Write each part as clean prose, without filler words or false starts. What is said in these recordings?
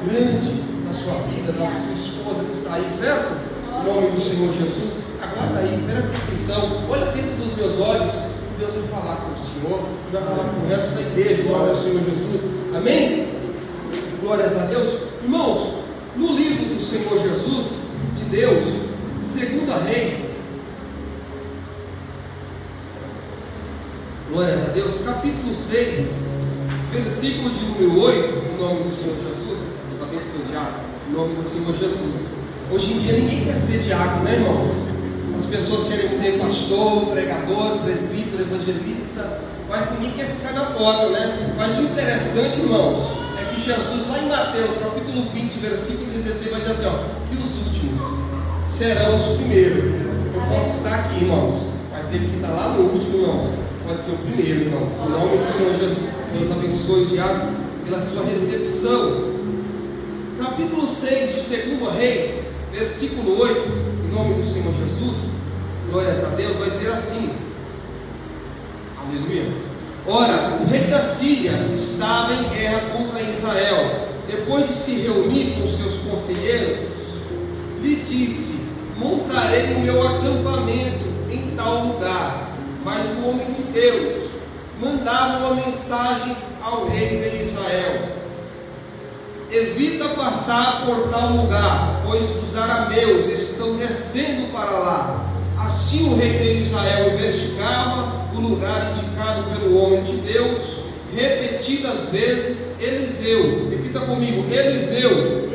grande na sua vida, na sua esposa que está aí, certo? Em nome do Senhor Jesus, aguarda aí, presta atenção, olha dentro dos meus olhos, e Deus vai falar com o Senhor, e vai falar com o resto da igreja, em nome do Senhor Jesus, amém? Glórias a Deus. Irmãos, no livro do Senhor Jesus, de Deus, 2 Reis, glórias a Deus, capítulo 6, versículo de número 8, em nome do Senhor Jesus. Deus abençoe o diabo, em nome do Senhor Jesus. Hoje em dia ninguém quer ser diácono, né, irmãos? As pessoas querem ser pastor, pregador, presbítero, evangelista, mas ninguém quer ficar na porta, né? Mas o interessante, irmãos, é que Jesus, lá em Mateus, capítulo 20, versículo 16, vai dizer assim, ó, que os últimos serão os primeiros. Eu posso estar aqui, irmãos, mas ele que está lá no último, irmãos, pode ser o primeiro, irmãos. Em nome do Senhor Jesus, Deus abençoe o diabo pela sua recepção. Capítulo 6 de 2 Reis, versículo 8, em nome do Senhor Jesus, glórias a Deus, vai dizer assim, aleluia. Ora, o rei da Síria estava em guerra contra Israel. Depois de se reunir com seus conselheiros, lhe disse: montarei o meu acampamento em tal lugar. Mas o homem de Deus mandava uma mensagem ao rei de Israel: evita passar por tal lugar, pois os arameus estão descendo para lá. Assim o rei de Israel investigava o lugar indicado pelo homem de Deus. Repetidas vezes Eliseu, repita comigo, Eliseu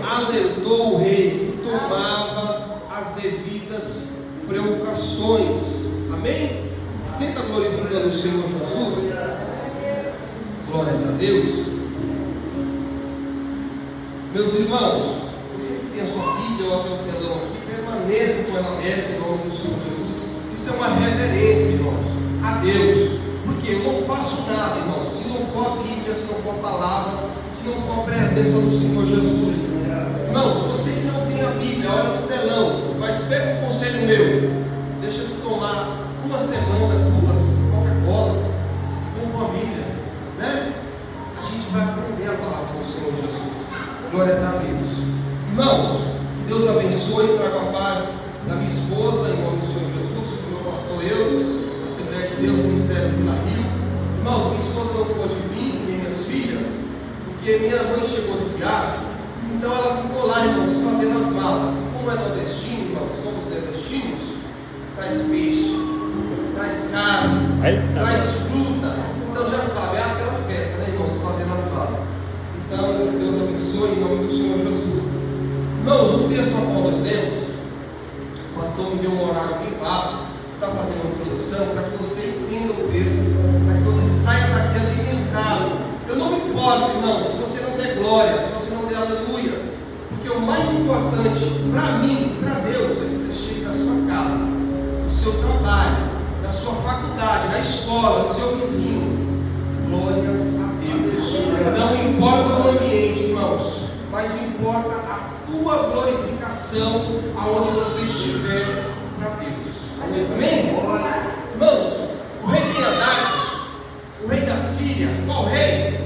alertou o rei que tomava as devidas precauções. Amém? Senta glorificando o Senhor Jesus. Glórias a Deus. Meus irmãos, você que tem a sua Bíblia ou até o telão aqui, permaneça com ela aberta em nome do Senhor Jesus. Isso é uma reverência, irmãos, a Deus. Porque eu não faço nada, irmãos, se não for a Bíblia, se não for a palavra, se não for a presença do Senhor Jesus. Irmãos, você que não tem a Bíblia, olha no telão, mas pega um conselho meu, deixa de tomar uma semana, 2, Coca-Cola, compra uma Bíblia, né? A gente vai aprender a palavra do Senhor Jesus. Glórias a Deus. Irmãos, que Deus abençoe e traga a paz da minha esposa, em nome do Senhor Jesus, do meu pastor Eus, da Assembleia de Deus, Ministério Vila Rio. Irmãos, minha esposa não pôde vir, nem minhas filhas, porque minha mãe chegou de viagem, então ela ficou lá, irmãos, desfazendo as malas. E como é nordestino, irmãos, somos nordestinos, traz peixe, traz carne, traz fruta, então já sabe, é aquela festa, né, irmãos, fazendo as malas. Então, Deus abençoe em nome do Senhor Jesus. Irmãos, o texto ao qual nós lemos, o pastor me deu um horário bem vasto, está fazendo uma introdução, para que você entenda o texto, para que você saia daqui alimentado. Eu não me importo, irmãos, se você não der glória, se você não der aleluias, porque o mais importante para mim, para Deus, é que você chegue na sua casa, no seu trabalho, na sua faculdade, na escola, no seu vizinho. Glórias a Deus. Não importa o ambiente, irmãos, mas importa a tua glorificação aonde você estiver para Deus. Amém? Irmãos, o rei de Haddad, o rei da Síria, qual rei?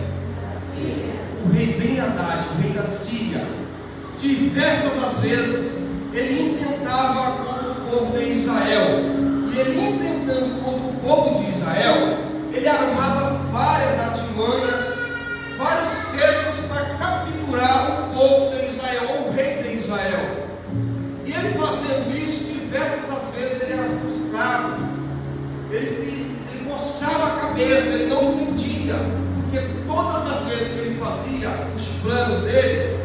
O rei Ben-Hadad, o rei da Síria, diversas as vezes ele intentava contra o povo de Israel, e ele intentando contra o povo de Israel, ele armava várias artimanhas, vários cercos para capturar o povo de Israel, ou o rei de Israel. E ele fazendo isso, diversas as vezes ele era frustrado, ele coçava a cabeça, ele não entendia, porque todas as vezes que ele fazia os planos dele,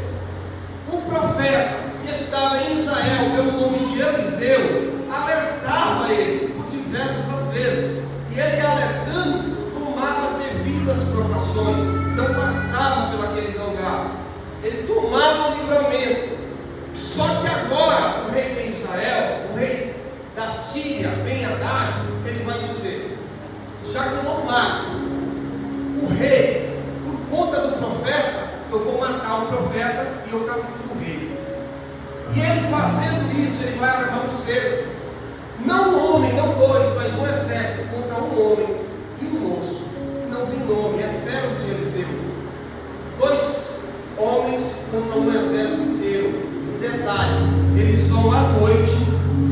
o profeta que estava em Israel, pelo nome de Eliseu, alertava ele por diversas as vezes, e ele alertando, tomava as devidas provações, não passava por aquele lugar, ele tomava o livramento. Só que agora o rei de Israel, o rei da Síria, Ben-Hadad, ele vai dizer: já que eu não mato o rei por conta do profeta, eu vou matar o profeta e eu capturo o rei. E ele fazendo isso, ele vai armar um cerco, não um homem, não dois, mas um exército contra um homem e um moço que não tem nome, é servo de Eliseu. Dois homens contra um exército inteiro. E detalhe, eles vão à noite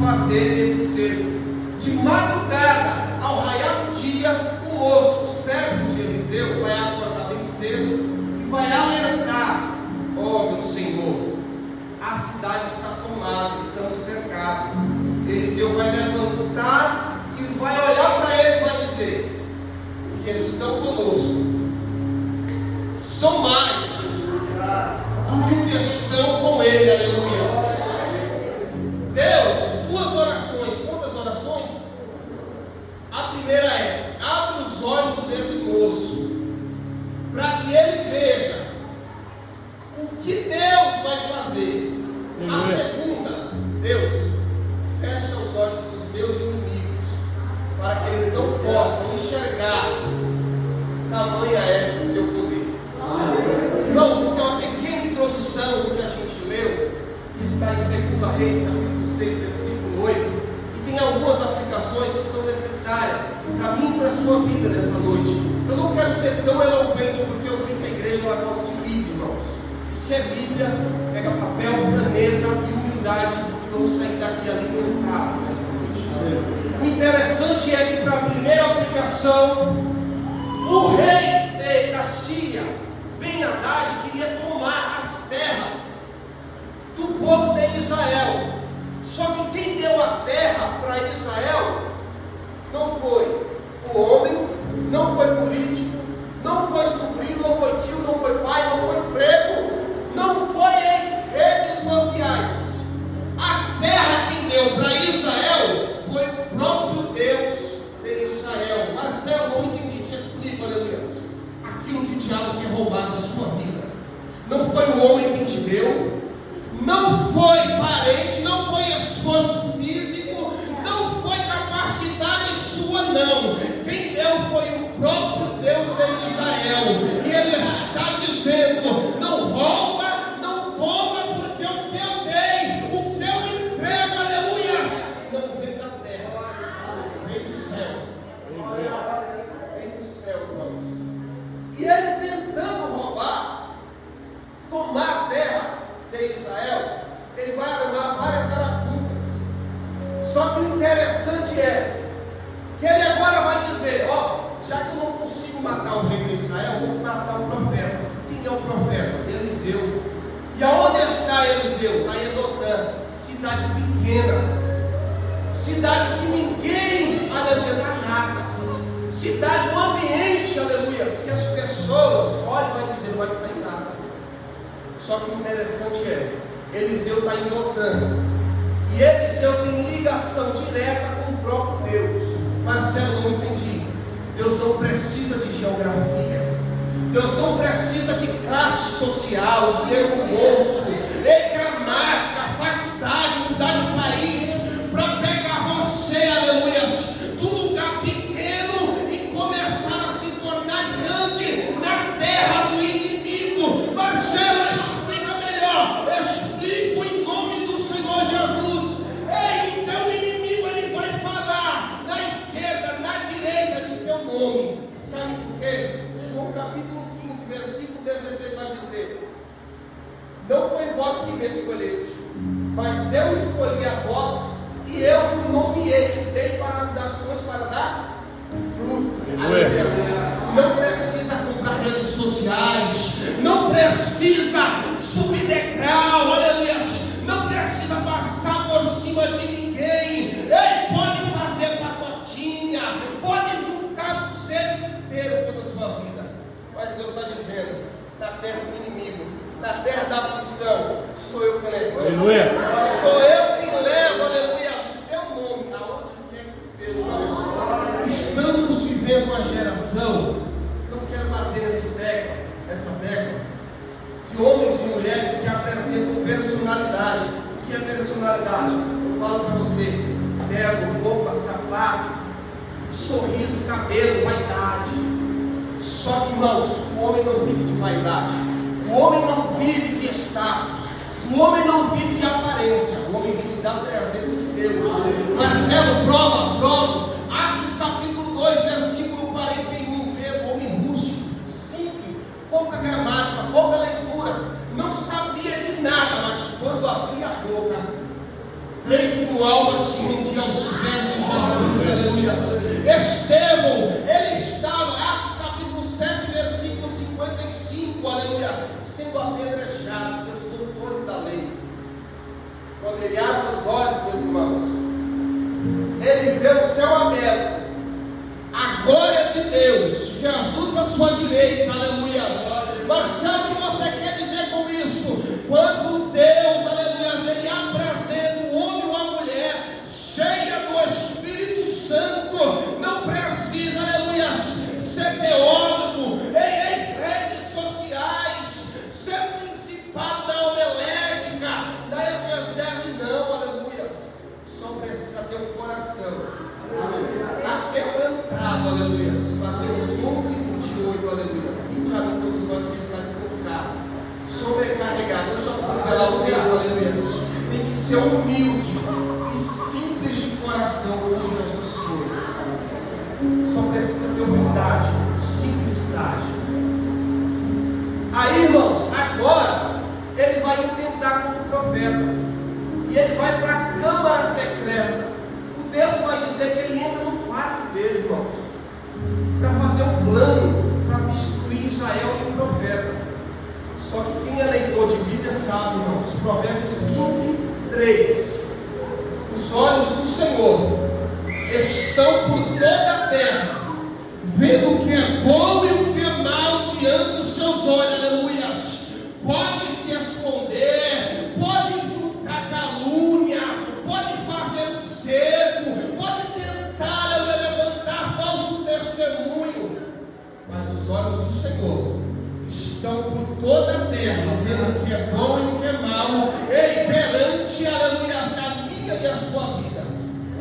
fazer esse cerco. De madrugada, ao raiar do dia, o moço, o servo de Eliseu, vai acordar bem cedo e vai alertar: ó meu Senhor, a cidade está tomada, estamos cercados. Eliseu vai levantar e vai olhar para ele e vai dizer: que estão conosco são mais do que o que estão com ele. Aleluias. Deus, duas orações. Quantas orações? A primeira é: abre os olhos desse moço, para que ele veja o que Deus vai fazer. A segunda: Deus, fecha os olhos dos meus inimigos, para que eles não possam enxergar. Tamanha é o teu poder. Irmãos, isso é uma pequena introdução do que a gente leu, que está em 2 Reis, capítulo 6, versículo 8, e tem algumas aplicações que são necessárias para mim e para a sua vida nessa noite. Eu não quero ser tão eloquente, porque eu vim para a igreja, ela gosta de Bíblia, irmãos. E se é Bíblia, pega papel, caneta e humildade, e vamos sair daqui alimentados nessa noite. O interessante é que, para a primeira aplicação, o rei da Síria, Ben-Hadad, queria tomar as terras do povo de Israel. Só que quem deu a terra para Israel não foi o homem, não foi político, não foi sobrinho, não foi tio, não foi pai, não foi prego, não foi em redes sociais. A terra quem deu para Israel foi o próprio Deus de Israel. Marcelo, não entendi, te explico, aleluia. Aquilo que o diabo quer roubar na sua vida, não foi o homem quem te deu, não foi parente, não foi esforço físico, não foi capacidade sua, não. Quem deu foi o próprio Deus de Israel. E ele está dizendo: não rouba, não toma, porque o que eu dei, o que eu entrego, aleluia, não vem da terra, vem do céu. Vem do céu, irmãos. E ele tentando roubar, tomar a terra de Israel, ele vai armar várias arapucas. Só que o interessante é que ele agora vai dizer: ó, já que eu não consigo matar o rei de Israel, vou matar o profeta. Quem é o profeta? Eliseu. E aonde está Eliseu? Está em Dotã, cidade pequena, cidade que ninguém, aleluia, dá nada. Cidade, um ambiente, aleluia, que as pessoas olham e vai dizer: não vai sair nada. Só que o interessante é, Eliseu está em Dotã, e Eliseu tem ligação direta com o próprio Deus. Marcelo, não entendi. Deus não precisa de geografia, Deus não precisa de classe social, dinheiro no bolso, gramática, faculdade, mudar de país, para pegar você, aleluia, do lugar pequeno e começar a se tornar grande na terra do inimigo. Marcelo, explica melhor. Explico em nome do Senhor Jesus. Então o inimigo ele vai falar na esquerda, na direita do teu nome. Sabe por quê? João capítulo 15, versículo 16 vai dizer: não foi vós que me escolheste, mas eu escolhi a vós, e eu o nomeei e dei para as nações para dar fruto. Aleluia. Não precisa comprar redes sociais, não precisa subir degrau, aleluia, não precisa passar por cima de ninguém. Ele pode fazer patotinha, pode juntar o cerco inteiro pela sua vida, mas Deus está dizendo: na terra do inimigo, na terra da aflição, sou eu que levo. Aleluia. Sou eu que levo, aleluia, o teu nome, aonde quer que esteja, irmãos. Estamos vivendo uma geração, eu quero bater essa tecla, de homens e mulheres que apresentam personalidade. O que é personalidade? Eu falo para você: terno, roupa, sapato, sorriso, cabelo, vaidade. Só que, irmãos, o homem não vive de vaidade, o homem não vive de status, o homem não vive de aparência, o homem vive da presença de Deus. Marcelo, prova. Atos capítulo 2, versículo 41. Vê o homem rústico, simples, pouca gramática, pouca leituras, não sabe boca. 3.000 almas se rendiam aos pés de Jesus, aleluia. Estevão, ele estava, Atos capítulo 7, versículo 55, aleluia, sendo apedrejado pelos doutores da lei. Quando ele abre os olhos, meus irmãos, ele vê o céu aberto, a glória de Deus, Jesus à sua direita, aleluia. Marcelo, o que você quer dizer com isso? Quando Deus, aleluia, ele apresenta um homem ou uma mulher cheia do Espírito Santo, não precisa, aleluia, ser teólogo, em redes sociais, ser principado da homilética, da exegese, não, aleluia. Só precisa ter um coração aquebrantado, aleluia. Mateus 11:28, aleluia. Já vi todos nós que estão cansados, sobrecarregados. Deixa eu pegar o texto, aleluia. Tem que ser humilde e simples de coração, como Jesus foi. Só precisa ter humildade, simplicidade. Aí, irmãos, agora ele vai intentar como profeta, e ele vai para a câmara secreta. O texto vai dizer que ele entra no quarto dele, irmãos, para fazer um plano para destruir Israel e o profeta. Só que quem é leitor de Bíblia sabe, irmãos, Provérbios 15:3. Os olhos do Senhor estão por toda a terra, vendo o que é bom e o que é mal diante dos seus olhos, aleluia. Pode se esconder, pode juntar calúnia, pode fazer um cerco, pode tentar levantar falso testemunho, mas os olhos do Senhor estão por toda a terra, vendo o que é bom e o que é mal, e perante, aleluia, a minha e a sua vida.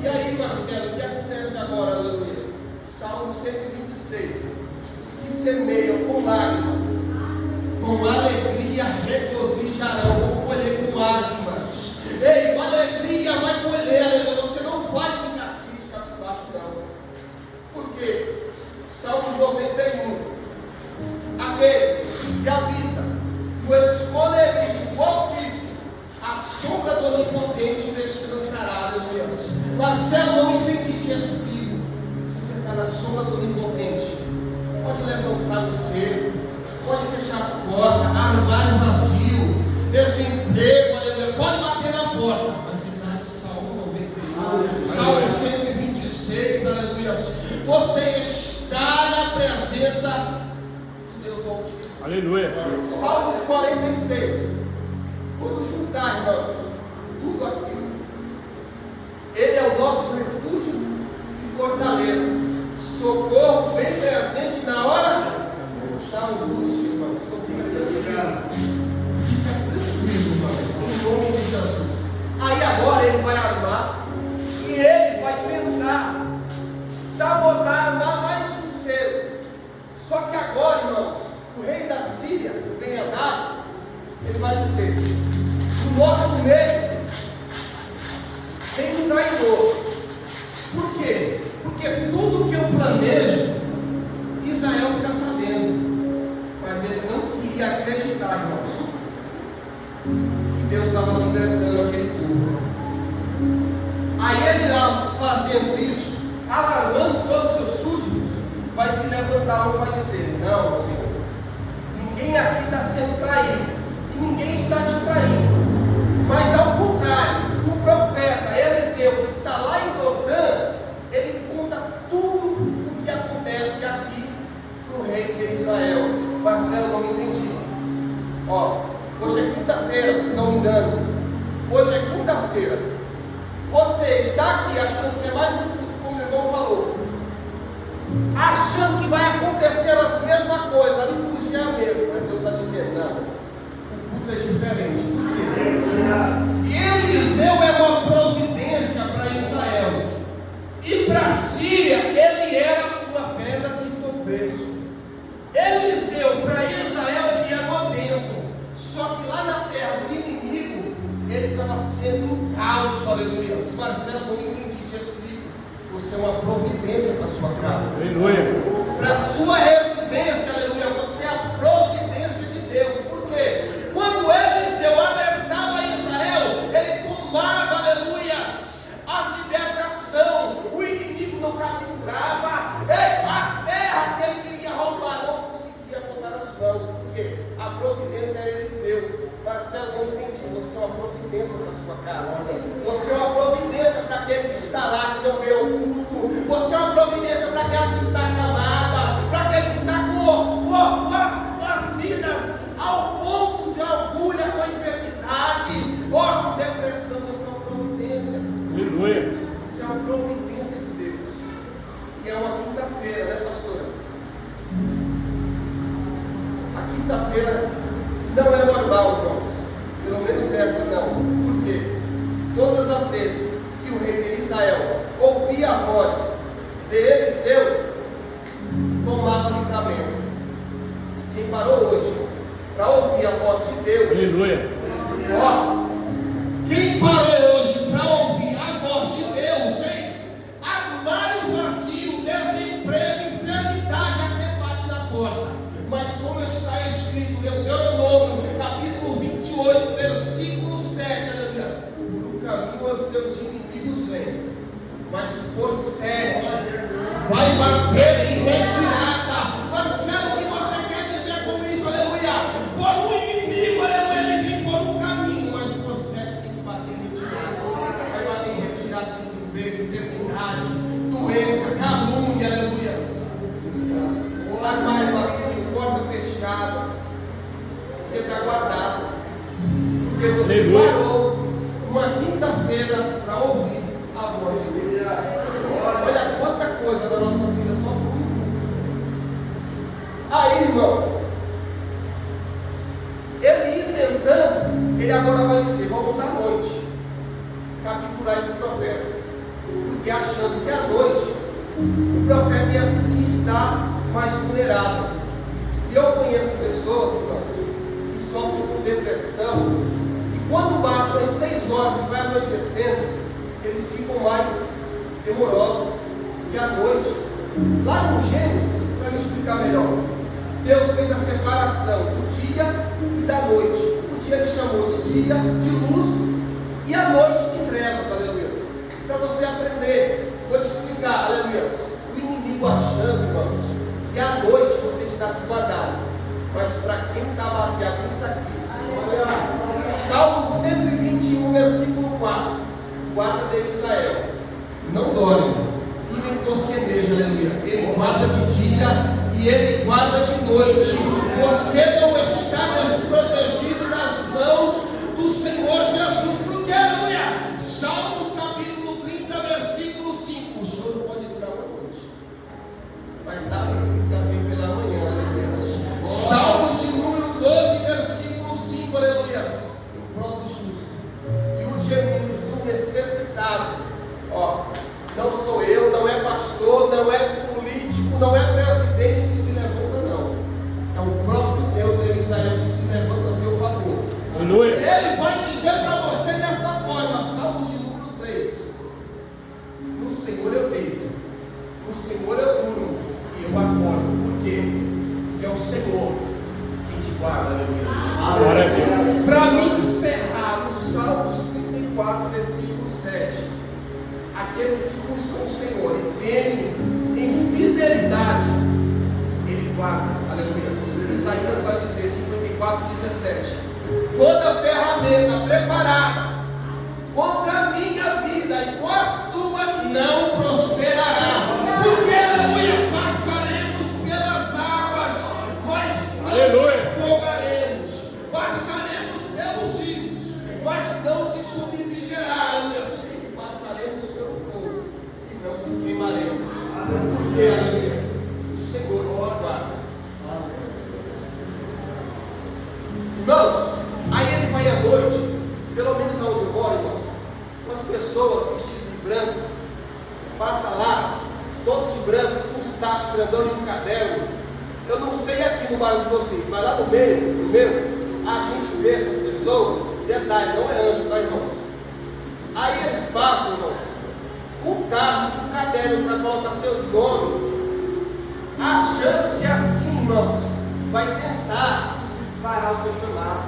E aí, Marcelo, o que acontece agora, aleluia? Salmo 126. Os que semeiam com lágrimas, com alegria regozijarão. Vão colher com lágrimas. Ei, com alegria vai colher, aleluia. Você não vai ficar triste, cabisbaixo, não. Por quê? Salmo 91. Aquele que habita no esconderijo do Altíssimo, a sombra do Onipotente descansará, aleluia. Marcelo, não entendi que espírito. Se você está na sombra do Onipotente, pode levantar o cerco, pode fechar as portas, armário vazio, desemprego, aleluia, pode bater na porta, mas você está no Salmo 91, Salmo 126, aleluia. Você está na presença do Deus Altíssimo. Aleluia. Salmos 46. Quando juntar, irmãos, tudo aquilo, Ele é o nosso refúgio e fortaleza, socorro bem presente na hora da angústia, irmãos. Então fica tranquilo, irmãos, em nome de Jesus. Aí agora ele vai armar e ele vai tentar sabotar mais um cerco. Só que agora, irmãos, o rei da Síria, Ben-Hadad, ele vai dizer: no nosso meio tem um traidor. Por quê? Porque tudo que eu planejo, Israel fica sabendo. Mas ele não queria acreditar, irmãos, que Deus estava libertando aquele povo. Aí ele lá fazendo isso, alarmando todos os seus súditos, vai se levantar e vai dizer: não, Senhor, ninguém aqui está sendo traído, e ninguém está te traindo. Mas ao contrário, o profeta Eliseu, que está lá em Dotã, ele conta tudo o que acontece aqui para o rei de Israel. Marcelo, não me entendi. Ó, hoje é quinta-feira, se não me engano. Hoje é quinta-feira. Você está aqui achando que é mais um culto, como o irmão falou, achando que vai acontecer as mesmas coisas, a liturgia é a mesma, mas Deus está dizendo: não, o culto é diferente. Por quê? Eliseu é uma providência para Israel, e para a Síria ele era uma pedra de tropeço. Eliseu para Israel ele era uma bênção, só que lá na terra do inimigo ele estava sendo um caos, aleluia. Marcelo, não entendi, te explico. Você é uma providência para a sua casa, Aleluia. para a sua residência, aleluia. Você é a providência de Deus. Por quê? Quando Eliseu alertava Israel, ele providência para a sua casa. Você é uma providência para aquele que está lá, que não veio ao culto. Você é uma providência para aquela que está acamada, para aquele que está com as vidas ao ponto de agulha, com enfermidade, ou com depressão. Você é uma providência. Aleluia. Você é uma providência de Deus. E é uma quinta-feira, né, pastora? A quinta-feira não é normal, irmãos. Pelo menos essa não. Por quê? Todas as vezes que o rei de Israel ouvia a voz de Eliseu, tomava livramento. E quem parou hoje para ouvir a voz de Deus, Aleluia. ó, quem parou hoje para ouvir a voz de Deus, hein? Armário vazio, desemprego, enfermidade, até bate na porta. Mas como está escrito em Deuteronômio, capítulo 28, versículo 7, aleluia. Por um caminho os teus inimigos vêm, mas por 7 vai bater em retirada. Marcelo, o que você quer dizer com isso, aleluia? Por um inimigo, aleluia, ele vem por um caminho, mas por 7 tem que bater em retirada. Vai bater em retirada, desemprego, enfermidade, doença, calúnia, aleluia. Armário vazio, porta fechada, você está guardado, porque você parou uma quinta-feira para ouvir a voz de Deus. Olha quanta coisa das nossas vidas só por um. Aí, irmãos, ele ia tentando, ele agora vai dizer: vamos à noite capturar esse profeta, porque achando que à noite o profeta ia estar mais vulnerável. E eu conheço pessoas, irmãos, que sofrem com depressão, e quando bate às 6 horas e vai anoitecendo, eles ficam mais temorosos, que à noite, lá no Gênesis, para me explicar melhor, Deus fez a separação do dia e da noite. O dia ele chamou de dia, de luz, e a noite de trevas, aleluia. Para você aprender, vou te explicar, aleluia. O inimigo achando, irmãos, que à noite você está desguardado, mas para quem está baseado nisso aqui, Salmo 121, versículo 4, guarda de Israel, não dorme e nem tosqueneja, aleluia. Ele guarda de dia e ele guarda de noite. Você não está desprotegido das mãos do Senhor Jesus, porque, aleluia, Salmos capítulo 30, versículo 5, o choro pode durar uma noite, mas a alegria vem pela manhã, aleluia. Salmos de número 12, versículo 5, aleluia. Em prol do justo e o gemido do necessitado, ó, não sou eu, não é pastor, não é político, não é presidente que se levanta, não. É o próprio Deus de Israel que se levanta a teu favor. Aleluia. Ele vai dizer para você desta forma, Salmos de número 3: no Senhor eu deito, no Senhor eu durmo e eu acordo. Por quê? Porque é o Senhor quem te guarda, aleluia. Para me encerrar no Salmos 34, versículo 7, aqueles que buscam o Senhor e temem em fidelidade, Ele guarda, aleluia. Isaías vai dizer, 54, 17: toda ferramenta preparada contra a minha vida e com a sua não prosperará. Porque, aleluia, passaremos pelas águas, mas não se afogaremos. Passaremos pelos rios, mas não te submergerá. Passaremos pelo fogo e não se queimaremos. Porque, aleluia, o Senhor nos guarda. Irmãos, aí ele vai à noite, pelo menos aonde eu moro, irmãos, umas pessoas vestidas de branco, passa lá, todo de branco, com os tachos grandão e um caderno. Eu não sei aqui no bairro de vocês, mas lá no meu, a gente vê essas pessoas, detalhe, não é anjo, tá, irmãos? Aí eles passam, irmãos, com tacho, com caderno para colocar seus nomes, achando que assim, irmãos, vai tentar parar o seu chamado,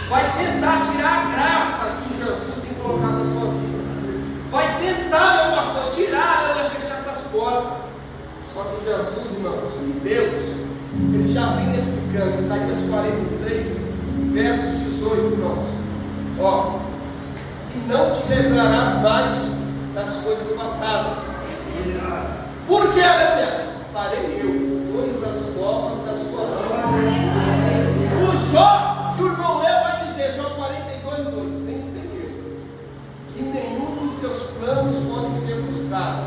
vai tentar tirar a graça que Jesus tem colocado na sua vida, vai tentar, meu pastor, tirar, vai fechar essas portas. Só que Jesus, irmãos, e Deus, Ele já vem explicando, Isaías 43, verso 18, irmãos, ó, lembrarás mais das coisas passadas. Por que, aleluia? Farei eu coisas novas da sua vida. O Jó, que o irmão Léo vai dizer, Jó 42:2, tem segredo, que nenhum dos teus planos podem ser frustrados.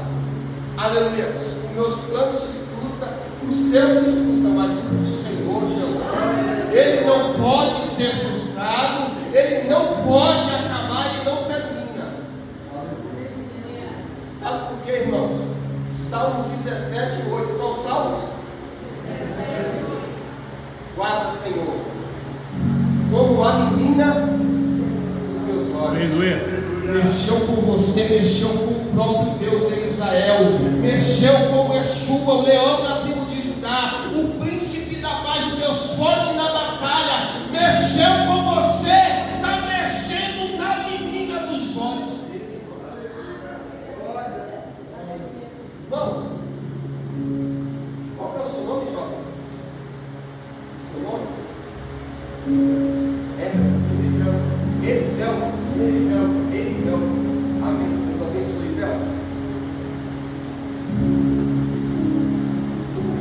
Aleluia. Os meus planos se frustram, o seu se frustra, mas o Senhor Jesus, Ele não pode ser frustrado, Ele não pode acabar e não termina. Sabe por quê, irmãos? Salmos 17:8. Qual Salmos? Guarda, Senhor, como a menina dos meus olhos. Aleluia. Mexeu com você, mexeu com o próprio Deus de Israel, mexeu com Yeshua, o leão da tribo de Judá, o príncipe da paz, o Deus forte na batalha, mexeu com você, está mexendo na menina dos olhos dele. Irmãos, qual que é o seu nome, jovem? Seu nome? Eliseu. Amém. Deus abençoe, Eliseu.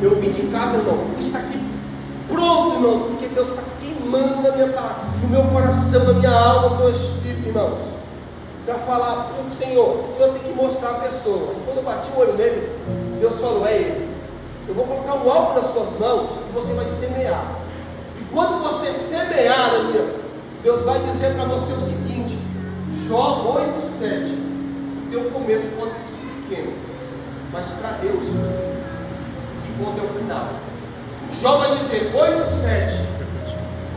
Eu vim de casa, irmão, isso aqui pronto, irmãos, porque Deus está queimando no meu coração, na minha alma, no meu espírito, irmãos, para falar, Senhor, tem que mostrar a pessoa. E quando eu bati o olho nele, Deus falou, é ele. Eu vou colocar um algo nas suas mãos e você vai semear. E quando você semear, aleluia, Deus vai dizer para você o seguinte, Jó 8:7, o teu começo pode ser pequeno, mas para Deus, que bom é o final. Jó vai dizer 8:7,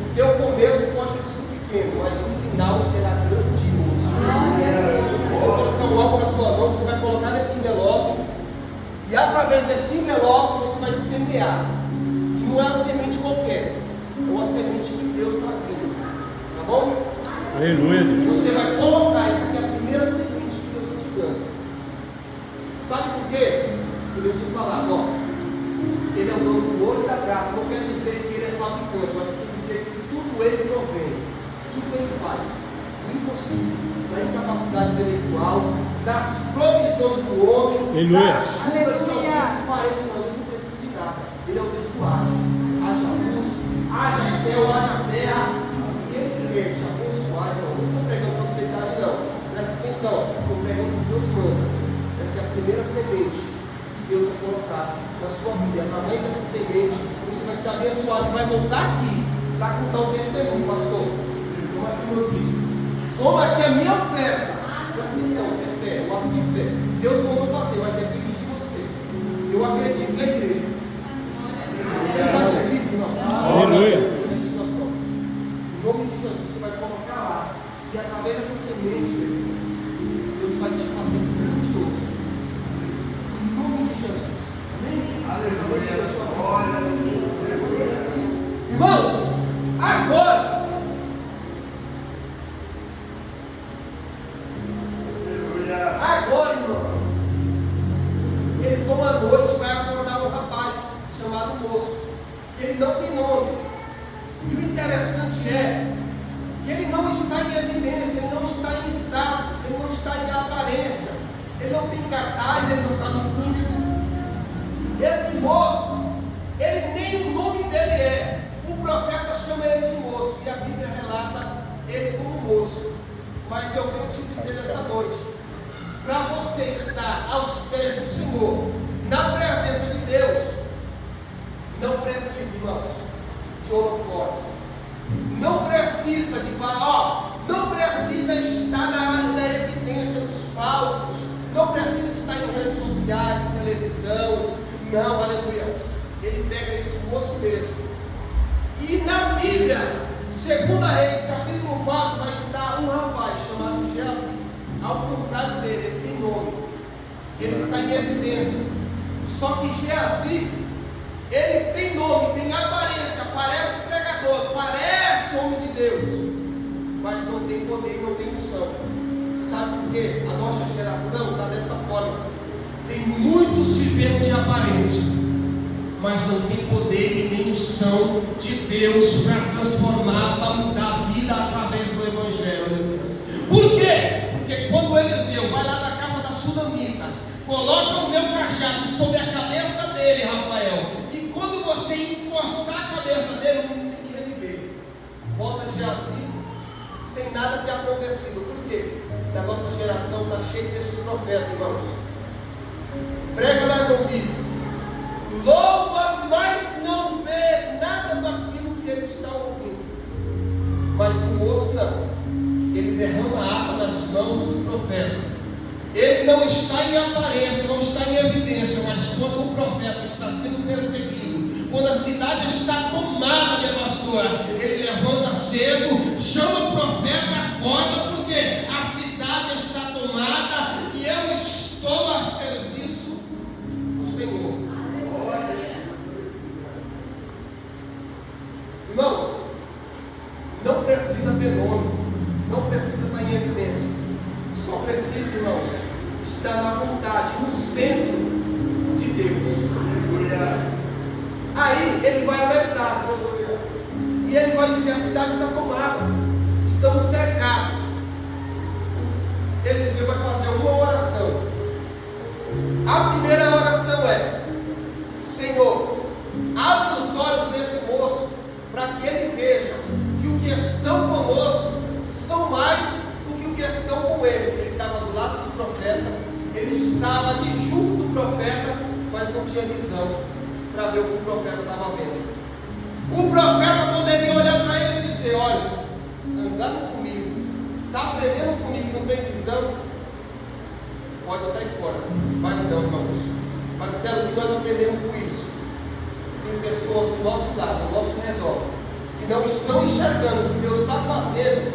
o teu começo pode ser pequeno, mas o final será grandioso. Eu vou colocar um algo na sua mão, você vai colocar nesse envelope, e através desse envelope você vai semear. E não é uma semente qualquer, é uma semente que Deus está vindo. Tá bom? Aleluia. Você vai colocar, essa aqui é a primeira semente que Deus está te dando. Sabe por quê? Por Deus te falar, ó, Ele é o dono do ouro e da prata. Não quer dizer que Ele é fabricante, mas quer dizer que tudo Ele provém, tudo Ele faz. O impossível, da incapacidade intelectual, das provisões do homem, Aleluia. da ajuda de alguém que parente não precisa de nada. Ele é o Deus do haja luz, haja céu, haja terra, e se Ele quer te abençoar, então, não estou pregando prosperidade não, presta atenção, estou pregando o que Deus manda. Essa é a primeira semente que Deus vai colocar na sua vida. Através dessa semente, você vai ser abençoado e vai voltar aqui para contar o testemunho, pastor. Como é que eu disse? Como é que a minha oferta, presta atenção, é fé, o ato de fé. Deus mandou fazer, mas depende de você. Eu acredito na igreja. Vocês acreditam, não? Aleluia. Em nome de Jesus, você vai colocar lá. E através dessa semente, Deus vai te fazer grandioso. Em nome de Jesus. Amém? Irmãos, agora, irmãos, eles vão à noite, vai acordar um rapaz chamado moço. Ele não tem nome. E o interessante é que ele não está em evidência, ele não está em status, ele não está em aparência, ele não tem cartaz, ele não está no público. Esse moço, ele nem o nome dele é. O profeta chama ele de moço e a Bíblia relata ele como moço. Mas eu venho te dizer nessa noite, para você estar aos pés do Senhor, na presença de Deus, não precisa, irmãos, de holofotes, não precisa de não precisa estar na evidência dos palcos, não precisa estar em redes sociais, em televisão, não, aleluia. Ele pega esse moço mesmo, e na Bíblia, 2 Reis, capítulo 4, vai estar um rapaz chamado Geazi. Ao contrário dele, ele tem nome, ele está em evidência. Só que Geazi, ele tem nome, tem aparência, parece pregador, parece homem de Deus, mas não tem poder, não tem unção. Sabe por quê? A nossa geração está dessa forma. Tem muitos se vendo de aparência, mas não tem poder e nem unção de Deus para transformar, para mudar a vida através do Evangelho. Por quê? Porque quando nascido, sem nada ter acontecido. Por quê? A nossa geração está cheia desses profetas, irmãos. Prega, mas não vive. Louva, mas não vê nada daquilo que ele está ouvindo. Mas o moço não. Ele derrama água nas mãos do profeta. Ele não está em aparência, não está em evidência, mas quando o profeta está sendo perseguido, quando a cidade está tomada, minha pastora, ele levanta cedo, chama o profeta, acorda, porque a cidade está tomada e eu estou a serviço do Senhor. Irmãos, não precisa ter nome, não precisa estar em evidência, só precisa, irmãos, estar na vontade, no centro de Deus. Aí ele vai alertar, e ele vai dizer: a cidade está tomada, estamos cercados. Eliseu vai fazer uma oração. A primeira oração é: Senhor, abre os olhos desse moço, para que ele veja que o que estão conosco são mais do que o que estão com ele. Ele estava do lado do profeta, ele estava de junto do profeta, mas não tinha visão para ver o que o profeta estava vendo. O profeta poderia olhar para ele e dizer: olha, andando comigo, está aprendendo comigo, não tem visão, pode sair fora. Mas não, irmãos. Marcelo, o que nós aprendemos com isso? Tem pessoas do nosso lado, ao nosso redor, que não estão enxergando o que Deus está fazendo.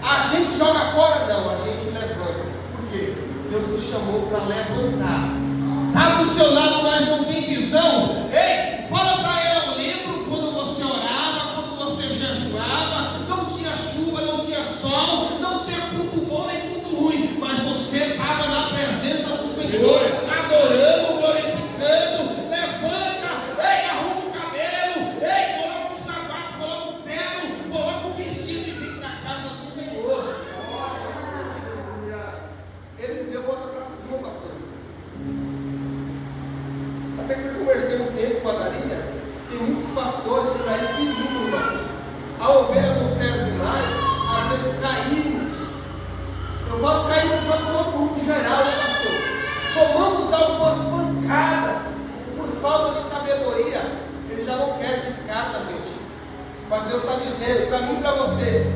A gente joga fora? Não, a gente levanta. Por quê? Deus nos chamou para levantar. Está do seu lado, mas não tem visão? Ei, fala para ele: eu lembro quando você orava, quando você jejuava, não tinha chuva, não tinha sol, não tinha culto bom nem culto ruim, mas você estava na presença do Senhor, adorando, glorificando. Levanta, ei, arruma o cabelo, ei, coloca o sapato, coloca o terno, coloca o vestido e fica na casa do Senhor. Eliseu bota para cima, pastor. Até que eu conversei um tempo com a Darinha, tem muitos pastores por aí pedindo, irmãos. A ovelha não serve mais, às vezes caímos. Eu falo caímos para todo mundo em geral, né, pastor? Tomamos algumas pancadas por falta de sabedoria. Ele já não quer descarta, gente. Mas Deus está dizendo para mim e para você: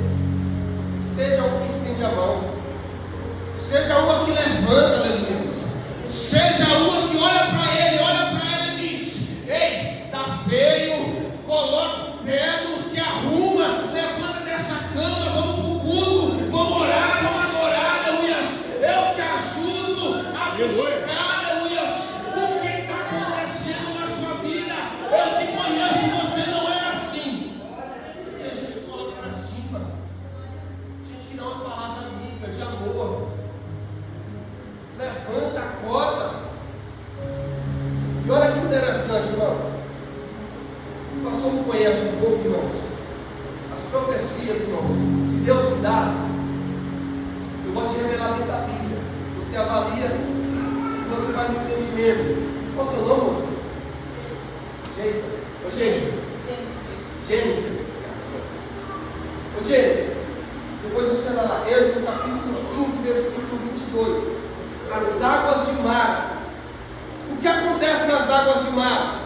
seja um que estende a mão, seja uma que levanta, aleluia. Seja uma que olha para ele e diz: ei, está feio, coloca o terno, se arruma, levanta dessa cama, vamos para o culto, vamos orar, vamos adorar, aleluia. Eu te ajudo a buscar, aleluia, o que está acontecendo na sua vida. Eu te conheço, você não é assim. Isso é gente que coloca para cima, gente que dá uma palavra amiga, de amor. Levanta, acorda. E olha que interessante, irmão. O pastor me conhece um pouco, irmãos. As profecias, irmãos, que Deus me dá, eu gosto de revelar dentro da Bíblia. Você avalia, você faz um entendimento. Qual é o seu nome, moça? Jason. Ô, Jason. Jennifer. Ô, Jennifer. Depois você vai lá. Êxodo capítulo 15, versículo 22. As águas de mar. O que acontece nas águas de mar?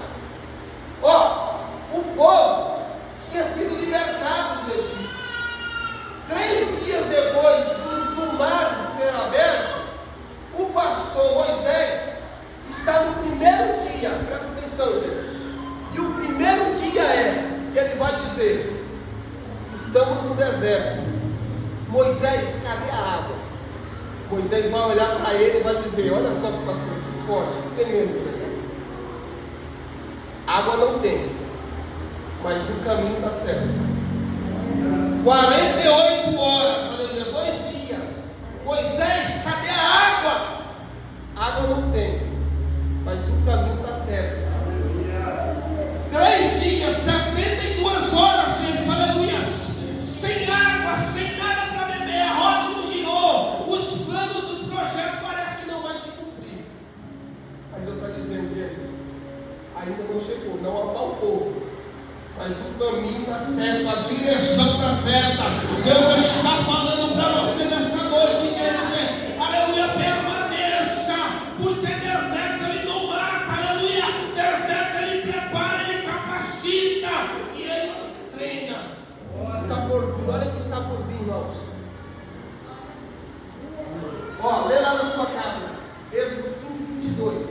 Ó, o povo tinha sido libertado do Egito. 3 dias depois do mar ser aberto, o pastor Moisés está no primeiro dia. Presta atenção, gente. E o primeiro dia é que ele vai dizer: estamos no deserto. Moisés, cadê a água? Moisés vai olhar para ele e vai dizer: olha só, pastor, que forte, que tremendo. Água não tem, mas o caminho está certo. 48 horas, aleluia, 2 dias. Moisés, cadê a água? Água não tem, mas o caminho está certo. 3 dias, 72 horas, gente, aleluia, sem água, sem nada para beber, a roda não girou, os planos dos projetos parece que não vai se cumprir. Mas Deus está dizendo que ainda não chegou, não apalpou, mas o caminho está certo, a direção está certa. irmãos. Ó, lê lá na sua casa, Êxodo 15, 22.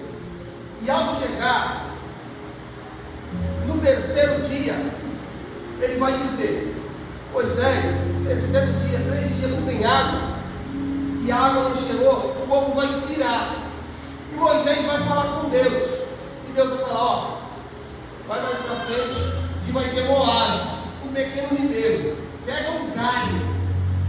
E ao chegar no terceiro dia, ele vai dizer: Moisés, terceiro dia, 3 dias não tem água, e a água não chegou, o povo vai se irar. E Moisés vai falar com Deus, e Deus vai falar: ó, vai mais para frente, e vai ter um oásis, um pequeno ribeiro. Pega um galho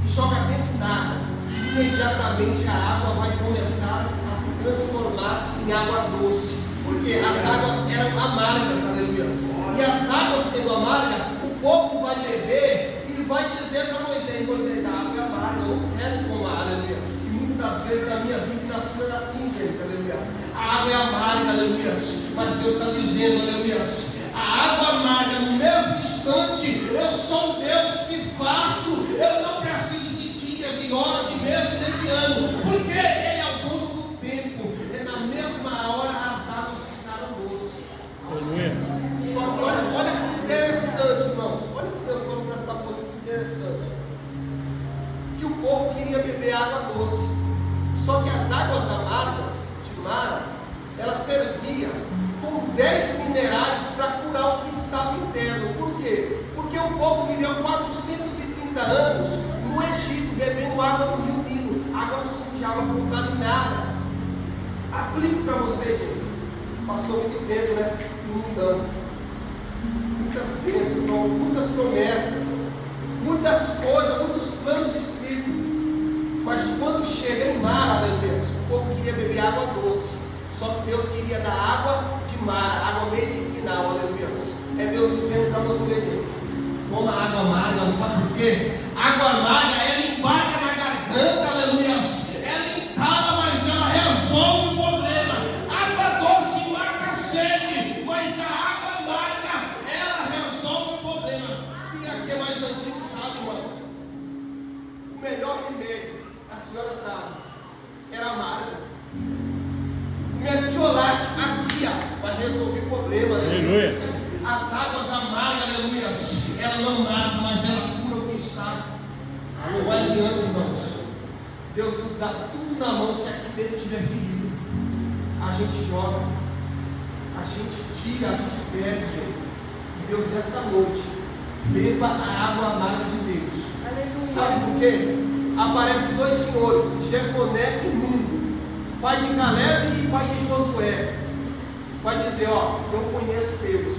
e joga dentro d'água. Imediatamente a água vai começar a se transformar em água doce. Porque as águas eram amargas, aleluia. E as águas sendo amargas, o povo vai beber e vai dizer para Moisés: Moisés, a água é amarga, eu não quero tomar, aleluia. E muitas das vezes na minha vida e na sua é assim, gente, aleluia. A água é amarga, aleluia. Mas Deus está dizendo, aleluia, a água amarga, no mesmo instante, eu sou o Deus que faço, eu não preciso de dias, de horas, de meses, nem de ano, porque Ele é o dono do tempo, e na mesma hora as águas ficaram doces. Só que olha que interessante, irmãos, olha que Deus falou para essa moça, que interessante, que o povo queria beber água doce, só que as águas amargas de Mara, ela servia com 10 minerais para curar o que estava interno. Por quê? Porque o povo viveu 430 anos no Egito, bebendo água do rio Nilo, água suja, água contaminada. Aplico para você, gente. Passou muito tempo, né? Inundando. Muitas bênçãos, muitas promessas, muitas coisas, muitos planos escritos. Mas quando chega em Mara, aleluia, o povo queria beber água doce. Só que Deus queria dar água de Mara, água medicinal, aleluia. É Deus dizendo para você: toma água amarga, sabe por quê? Água amarga, ela embarca na garganta, aleluia. Ela entala, mas ela resolve o problema. Água doce mata a sede, mas a água amarga, ela resolve o problema. E aqui é mais antigo, sabe, irmãos? O melhor remédio, a senhora sabe, era amarga. Mertiolate ardia, mas resolver o problema, aleluia. As águas amargas, aleluia, ela não mata, mas ela cura o que está. Não adianta, irmãos. Deus nos dá tudo na mão. Se aqui dentro estiver ferido, a gente joga, a gente tira, a gente perde, gente. E Deus, nessa noite, beba a água amarga de Deus. Aleluia. Sabe por quê? Aparecem 2 senhores, Jefoné e Nun, pai de Caleb e pai de Josué. Vai dizer: ó, eu conheço Deus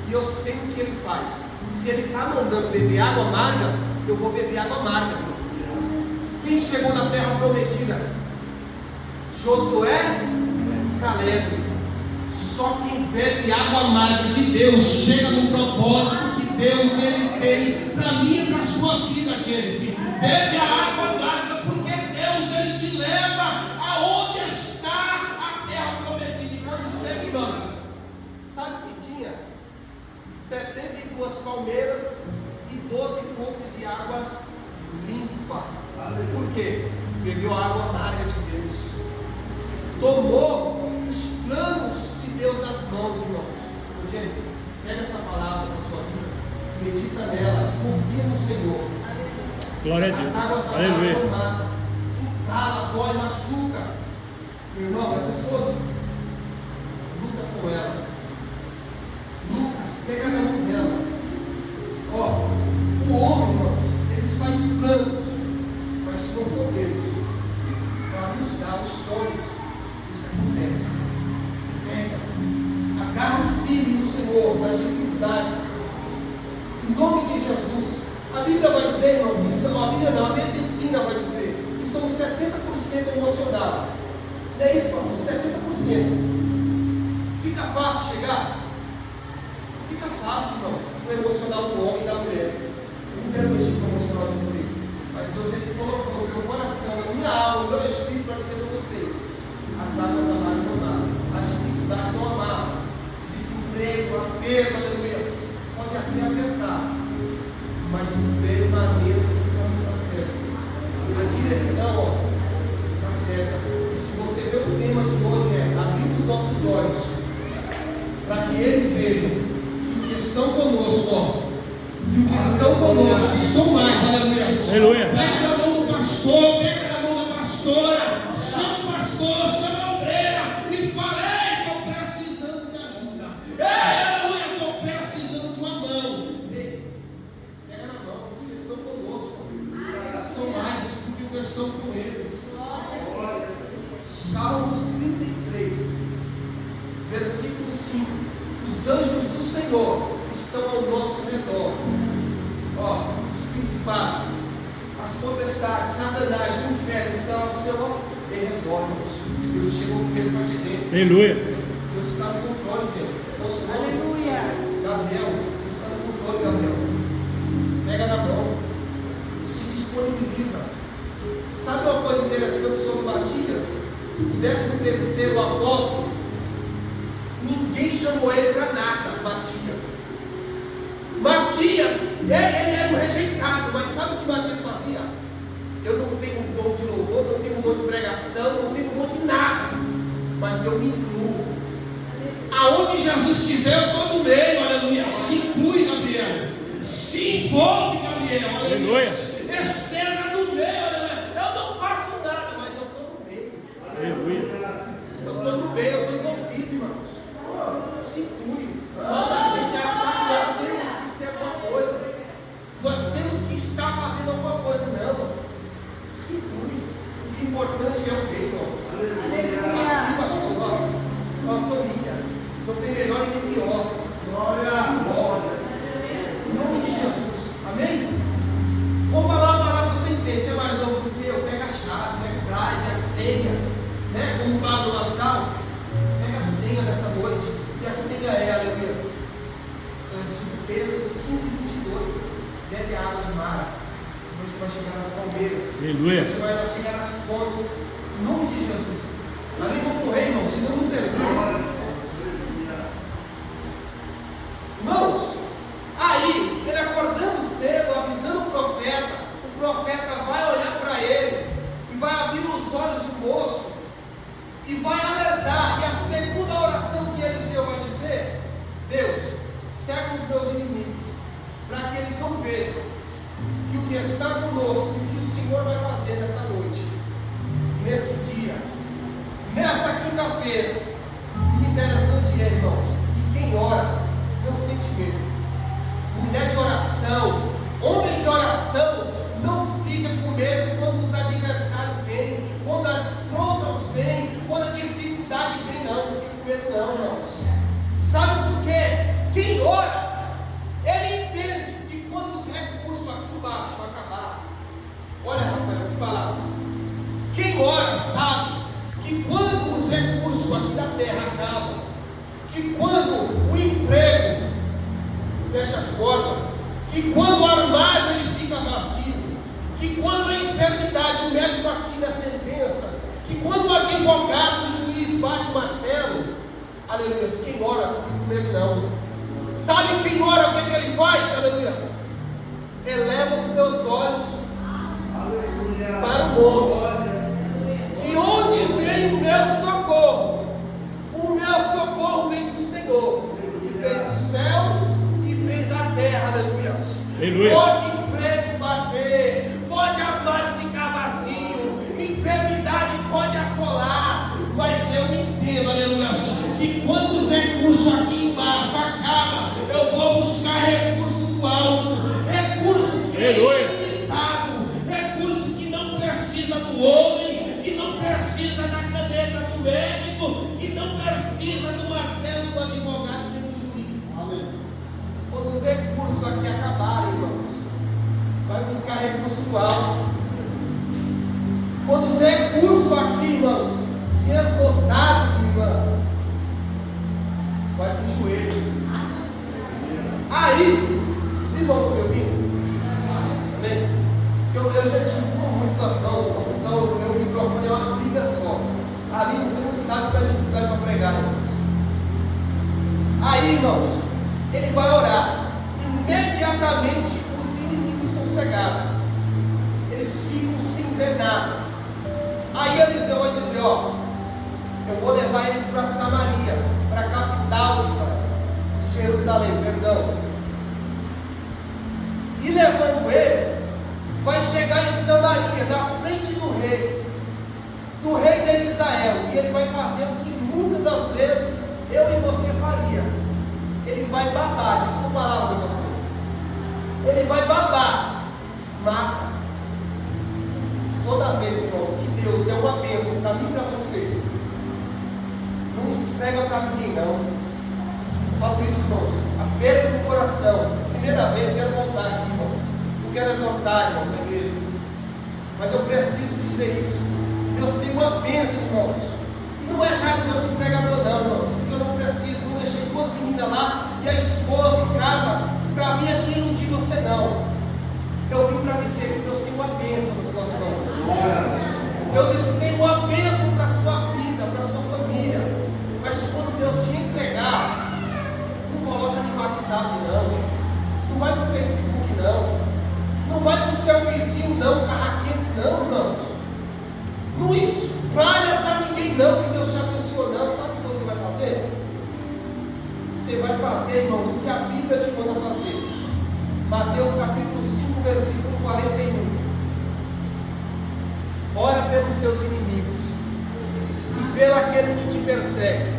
e eu sei o que Ele faz. Se Ele está mandando beber água amarga, eu vou beber água amarga. Quem chegou na terra prometida? Josué e Caleb. Só quem bebe água amarga de Deus chega no propósito que Deus Ele tem para mim e para a sua vida, Jennifer. Bebe a água amarga, porque Deus Ele te leva aonde está a terra prometida. E quando chega, irmãos, sabe o que tinha? 72 palmeiras e 12 fontes de água limpa. Por quê? Bebeu a água amarga de Deus. Tomou os planos de Deus nas mãos, irmãos. Gente, pega essa palavra na sua vida, medita nela, confia no Senhor. Glória a Deus. As águas Aleluia. não matam, entala, dói, machuca. Meu irmão, essa esposa, luta com ela. Luta, pega na mão dela. Ó, o homem, irmãos, eles fazem planos, mas se não for Deus, para nos dar os sonhos, isso acontece. Pega, agarra firme no Senhor, nas dificuldades. Em nome de Jesus. A Bíblia vai dizer, irmãos, a Bíblia não, a medicina vai dizer que somos 70% emocionais. Não é isso, pastor? 70%. Fica fácil chegar? Fica fácil, irmãos, o emocional do homem e da mulher. Eu não quero mexer com o emocional de vocês, mas Deus Ele colocou no meu coração, na minha alma, no meu espírito, para dizer para vocês: as águas amargas não matam, as dificuldades não amarram, desemprego, a perda, aleluia. Aleluia. Pega na mão do pastor, pega na mão da pastora, chama o pastor, chama a obreira e fala: ei, estou precisando de ajuda. Ei, aleluia, estou precisando de uma mão. Ei, pega na mão, os que estão conosco são mais do que os que estão com eles. Salmos 33, versículo 5: os anjos do Senhor estão ao nosso redor. Ó, os principados, as potestades, Satanás, o inferno estão ao seu redor. Deus chegou primeiro faz tempo. Aleluia. Deus está no controle, Deus. Aleluia. Gabriel, Deus está no controle, Gabriel. Pega na mão, se disponibiliza. Sabe uma coisa interessante sobre Matias? O 13º apóstolo, ninguém chamou ele para nada. Matias, ele era um rejeitado, mas sabe o que Matias fazia? Eu não tenho um dom de louvor, não tenho um dom de pregação, não tenho um dom de nada, mas eu me incluo. Aonde Jesus estiver, eu estou no meio, aleluia. Se inclui, Gabriel. Se envolve, Gabriel, aleluia. Esteja no meio, aleluia. Eu não faço nada, mas eu estou no meio. Aleluia. Eu estou no meio, eu estou envolvido, irmãos. Se inclui. Manda a gente achar que nós temos que ser alguma coisa. Nós temos que estar fazendo alguma coisa. Não. Se inclui. O que é importante é o bem, irmão. Aqui, pastor, uma família. Não tem melhor e nem pior. Se envolve. Em nome de Jesus. Amém? Vou falar uma palavra sem ter. Você é mais novo do que eu. Pega a chave, pega o drive, a senha. Né? Como o Pablo Lassal. Pega a senha dessa noite. E a senha é, aleluia. Êxodo 15:22. Bebe a água de Mara. Você vai chegar nas palmeiras. Aleluia. Você vai chegar nas fontes. Em nome de Jesus. Amém? Vou correr, irmão. Senão não termina. Irmãos, aí, ele acordando cedo, avisando o profeta vai olhar para ele e vai abrir os olhos do moço e vai alertar. E a segunda oração que Eliseu vai dizer: Deus, cega os meus inimigos, para que eles não vejam que o que está conosco e o que o Senhor vai fazer nessa noite, nesse dia, nessa quinta-feira. E o interessante é, irmãos, que quem ora não sente medo. Mulher de oração, homem de oração, não fica com medo quando os adversários vêm, quando as afrontas vêm, quando a dificuldade vem. Não fica com medo não, irmãos. Sabe por quê? Quem ora, ele entende que quando os recursos aqui embaixo acabar, olha, Rafael, que palavra. Quem ora sabe que quando os recursos aqui da terra acabam, que quando o emprego fecha as portas, que quando o armário ele fica vazio, que quando a enfermidade, o médico assina a sentença, que quando o advogado, o juiz bate o martelo, aleluia, quem ora não fica com medo não. Sabe quem ora, o que ele faz, aleluia? Eleva os meus olhos para o monte. De onde vem o meu socorro? O meu socorro vem do Senhor, que fez os céus e fez a terra, aleluia. Pode emprego bater, pode armário ficar vazio, enfermidade pode assolar, mas eu entendo, aleluia, que quando os recursos aqui embaixo acabam, eu vou buscar recurso do alto, recurso que é ilimitado, recurso que não precisa do homem, que não precisa da caneta do médico, que não precisa do martelo do advogado nem do juiz. Amém. Quando os recursos aqui acabarem, irmãos, vai buscar recurso do alto. Quando os recursos aqui, irmãos, se esgotarem, irmão, vai para o joelho. Aí, os irmãos estão me ouvindo? Amém? Eu já te empurro muito com as mãos, irmão. Então o meu microfone é uma briga só. Ali você não sabe qual é a dificuldade para pregar, irmãos. Aí, irmãos, ele vai orar. Imediatamente os inimigos são cegados. Eles ficam sem ver nada. Aí Eliseu vai dizer: ó, eu vou levar eles para Samaria, para a capital de Israel, Jerusalém, perdão. E levando eles, vai chegar estaria na frente do rei de Israel, e ele vai fazer o que muitas das vezes eu e você faria. Ele vai babar, desculpa a palavra para você. Ele vai babar, mata. Toda vez, irmãos, que Deus deu uma bênção para mim e para você, não esfrega para ninguém não. Falo isso, irmãos, aperto no coração. Primeira vez, quero voltar aqui, irmãos. Não quero exaltar, irmãos, na igreja, mas eu preciso dizer isso. Deus tem uma bênção, irmãos. E não é jardim de pregador não, irmãos, porque eu não preciso, não deixei duas meninas lá e a esposa em casa para vir aqui iludir você não. Eu vim para dizer que Deus tem uma bênção nas suas mãos. Deus tem uma bênção para a sua vida, para a sua família. Mas quando Deus te entregar, não coloca no WhatsApp não. Não vai para o Facebook não. Não vai para o seu vizinho não, carraquento não, irmãos. Não espalha para ninguém não, que Deus te abençoou não. Sabe o que você vai fazer? Você vai fazer, irmãos, o que a Bíblia te manda fazer. Mateus capítulo 5, versículo 41. Ora pelos seus inimigos e pelos aqueles que te perseguem.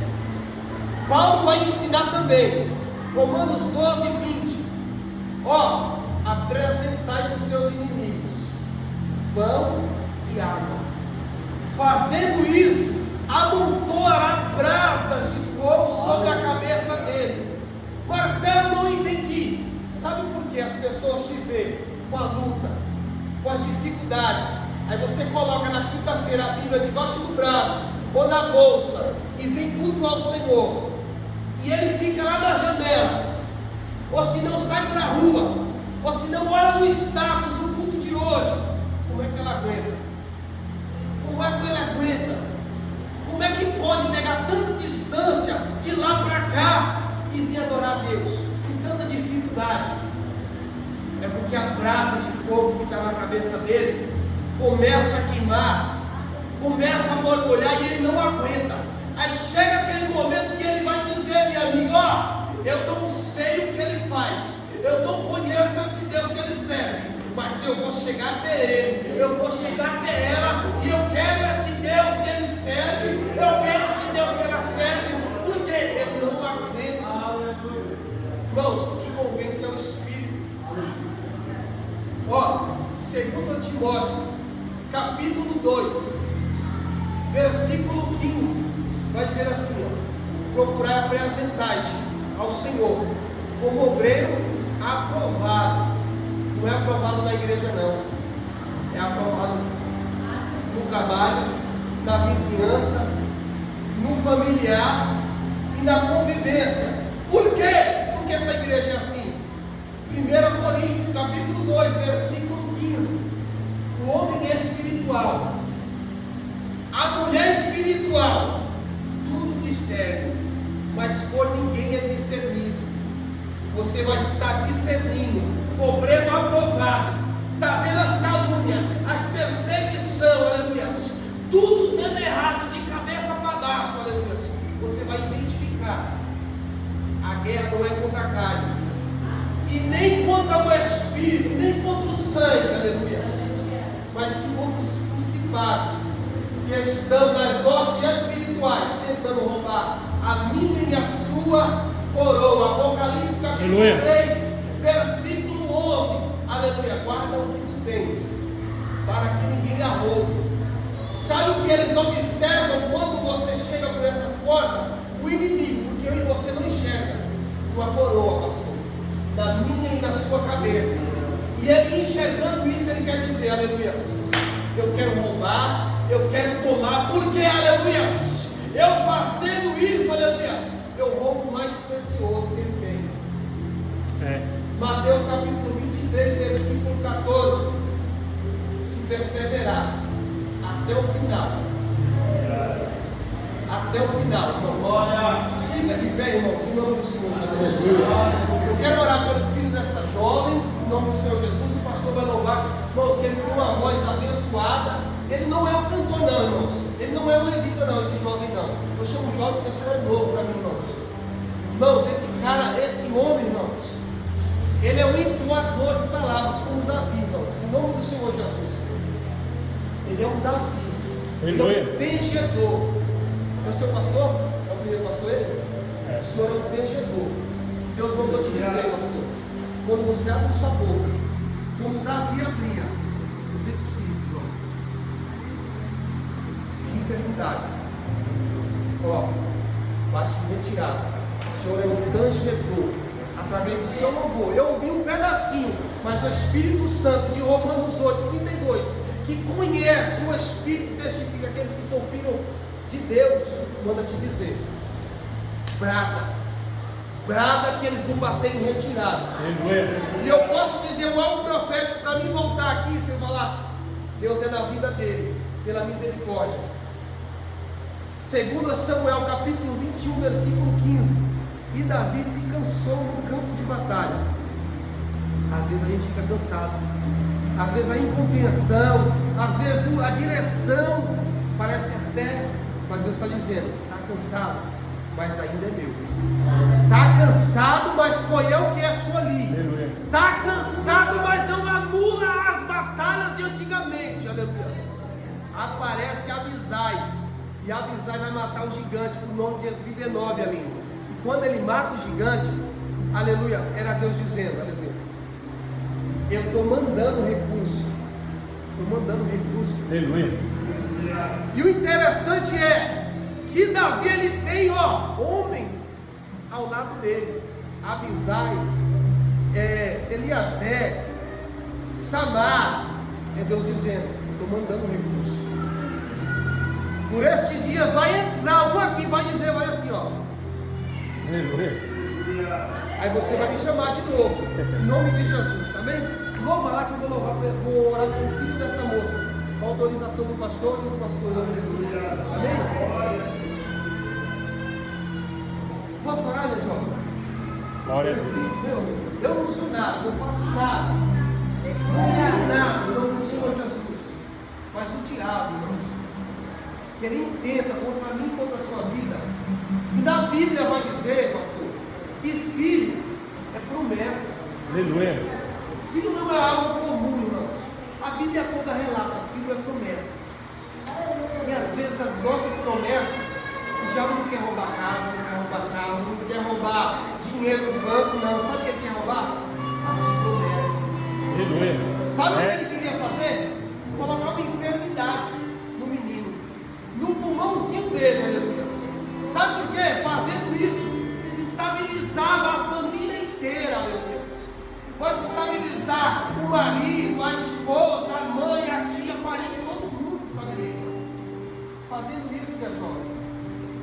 Paulo vai ensinar também, Romanos 12, 20. Ó, apresentai os seus inimigos pão e água. Fazendo isso, amontoará brasas de fogo sobre a cabeça dele. Marcelo, não entendi. Sabe por que as pessoas te veem com a luta, com as dificuldades? Aí você coloca na quinta-feira a Bíblia debaixo do braço ou na bolsa e vem cultuar o Senhor. E ele fica lá na janela, ou se não sai para a rua, ou se não olha no status do culto de hoje. Como é que ela aguenta? Como é que ele aguenta? Como é que pode pegar tanta distância de lá para cá e vir adorar a Deus com tanta dificuldade? É porque a brasa de fogo que está na cabeça dele começa a queimar, começa a borbulhar e ele não aguenta. Aí chega aquele momento que ele vai dizer, minha amiga, ó, eu não sei o que ele faz, eu não conheço esse Deus que ele serve, mas eu vou chegar até ele, eu vou chegar até ela, e eu quero esse Deus que ele serve, eu quero esse Deus que ela serve, porque ele não aguenta. Irmãos, o que convence é o Espírito. Ó, 2 Timóteo capítulo 2, versículo 15, vai dizer assim, ó, procurar apresentar-te ao Senhor como obreiro aprovado. Não é aprovado na igreja não, é aprovado no trabalho, na vizinhança, no familiar e na convivência. Por quê? Porque essa igreja é assim. 1 Coríntios capítulo 2, versículo 15. O homem espiritual, a mulher espiritual, tudo discerne, mas por ninguém é discernido. Você vai estar discernindo, obreiro aprovado. Está vendo as calúnias, as perseguições, aleluia, tudo dando errado, de cabeça para baixo, aleluia. Você vai identificar, a guerra não é contra a carne, e nem contra o espírito, nem contra o sangue, aleluia, mas sim contra os principados que estão nas hostes espirituais, tentando roubar a minha e a sua coroa. Apocalipse capítulo 3, versículo 11. Aleluia. Guarda o que tu tens, para que ninguém a roube. Sabe o que eles observam quando você chega por essas portas? O inimigo, porque eu e você não enxerga uma coroa, pastor, na minha e na sua cabeça. E ele enxergando isso, ele quer dizer, aleluia, eu quero roubar, eu quero tomar, porque, aleluia, eu fazendo isso, aleluia, eu roubo o mais precioso que ele tem. Mateus capítulo 23, versículo 14. Se perseverar até o final, até o final, irmãos. Fica de pé, irmãos, em nome do Senhor Jesus. Eu quero orar pelo filho dessa jovem, em nome do Senhor Jesus. O pastor vai louvar, irmãos, que ele tem uma voz abençoada. Ele não é um cantor não, irmãos. Ele não é um levita não, esse jovem não. Eu chamo jovem porque esse senhor é novo para mim, irmãos. Irmãos, esse cara, esse homem, irmãos, ele é um entoador de palavras, como Davi, irmãos, em nome do Senhor Jesus. Ele é um Davi. Ele é um tangedor. É o seu pastor? É o primeiro pastor ele? O Senhor é um tangedor. Deus mandou te dizer, pastor, quando você abre sua boca, como Davi abria, os espíritos de enfermidade, bate em retirada. O Senhor é um tangedor. Através do seu louvor, eu ouvi um pedacinho, mas o Espírito Santo de Romanos 8:32, que conhece o Espírito, testifica aqueles que são filhos de Deus, manda te dizer: brada que eles vão bater em retirada. E eu posso dizer um algo profético para mim voltar aqui, você falar, Deus é na vida dele, pela misericórdia. 2 Samuel capítulo 21, versículo 15. E Davi se cansou no campo de batalha. Às vezes a gente fica cansado, às vezes a incompreensão, às vezes a direção parece até, mas Deus está dizendo: está cansado, mas ainda é meu. Está cansado, mas foi eu que escolhi. Está cansado, mas não anula as batalhas de antigamente. Aleluia. Aparece Abisai, e Abisai vai matar o gigante por nome de Esbibenob ali. Quando ele mata o gigante, aleluia, era Deus dizendo, aleluia, eu estou mandando recurso, Aleluia. E o interessante é que Davi ele tem homens ao lado deles, Abisai, Eliasé, Samar, é Deus dizendo, eu estou mandando recurso. Por estes dias vai entrar um aqui, vai dizer, vai assim, aí você vai me chamar de novo, em nome de Jesus, amém? Louva lá que eu vou orar com o filho dessa moça, com a autorização do pastor e do pastor, em nome de Jesus, amém? Posso orar, meu jovem? Glória a Deus. Eu não sou nada, não faço nada, não é nada, em nome do Senhor Jesus, mas o diabo, que ele intenta contra mim e contra a sua vida. E na Bíblia vai dizer, pastor, que filho é promessa. Aleluia. Filho não é algo comum, irmãos. A Bíblia toda relata, filho é promessa. E às vezes as nossas promessas, o diabo não quer roubar casa, não quer roubar carro, não quer roubar dinheiro do banco, não. Sabe o que ele quer roubar? As promessas. Aleluia. Sabe o que ele queria fazer? Colocar uma enfermidade no menino, no pulmãozinho dele, aleluia. Sabe por quê? Fazendo isso, desestabilizava a família inteira, aleluia. Vai desestabilizar o marido, a esposa, a mãe, a tia, parente, todo mundo desestabiliza. Fazendo isso, minha jovem,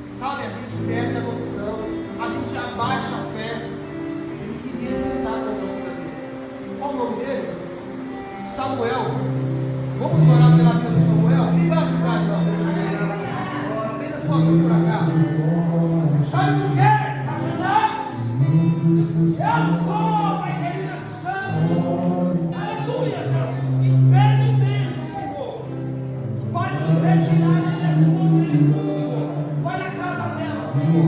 sabe, a gente perde a noção, a gente abaixa a fé. Ele queria tentar contra a vida dele. Qual o nome dele? Samuel. Vamos orar pela vida de Samuel? Quem vai ajudar, irmão? Estenda sua mão por cá. Sabe por quê? Satanás, eu vou para a igreja. Aleluia, Jesus. Impede mesmo, Senhor. Vai te retirar desse mundo, Senhor. Vai na casa dela, Senhor.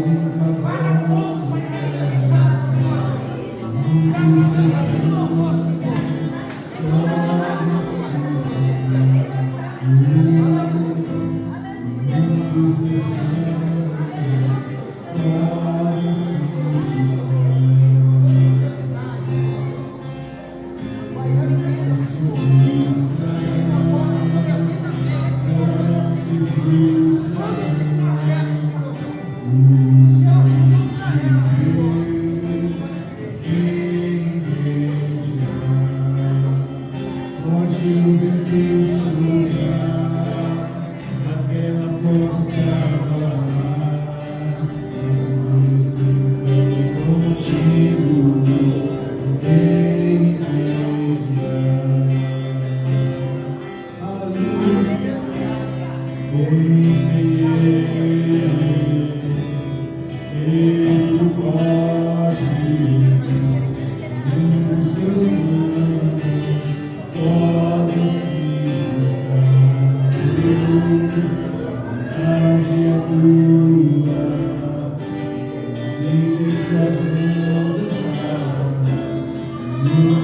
Vai na cruz, vai ser interessado, Senhor. Quero saber se não louvor, Senhor.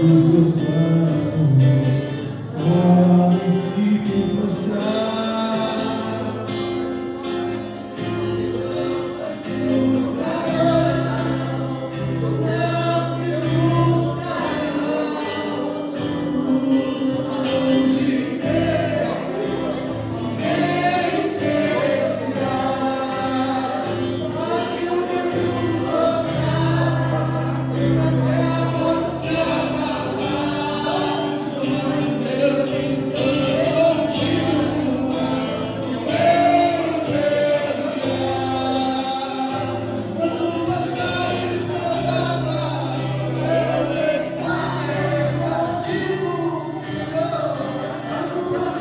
Os meus planos podem se frustrar. Deus.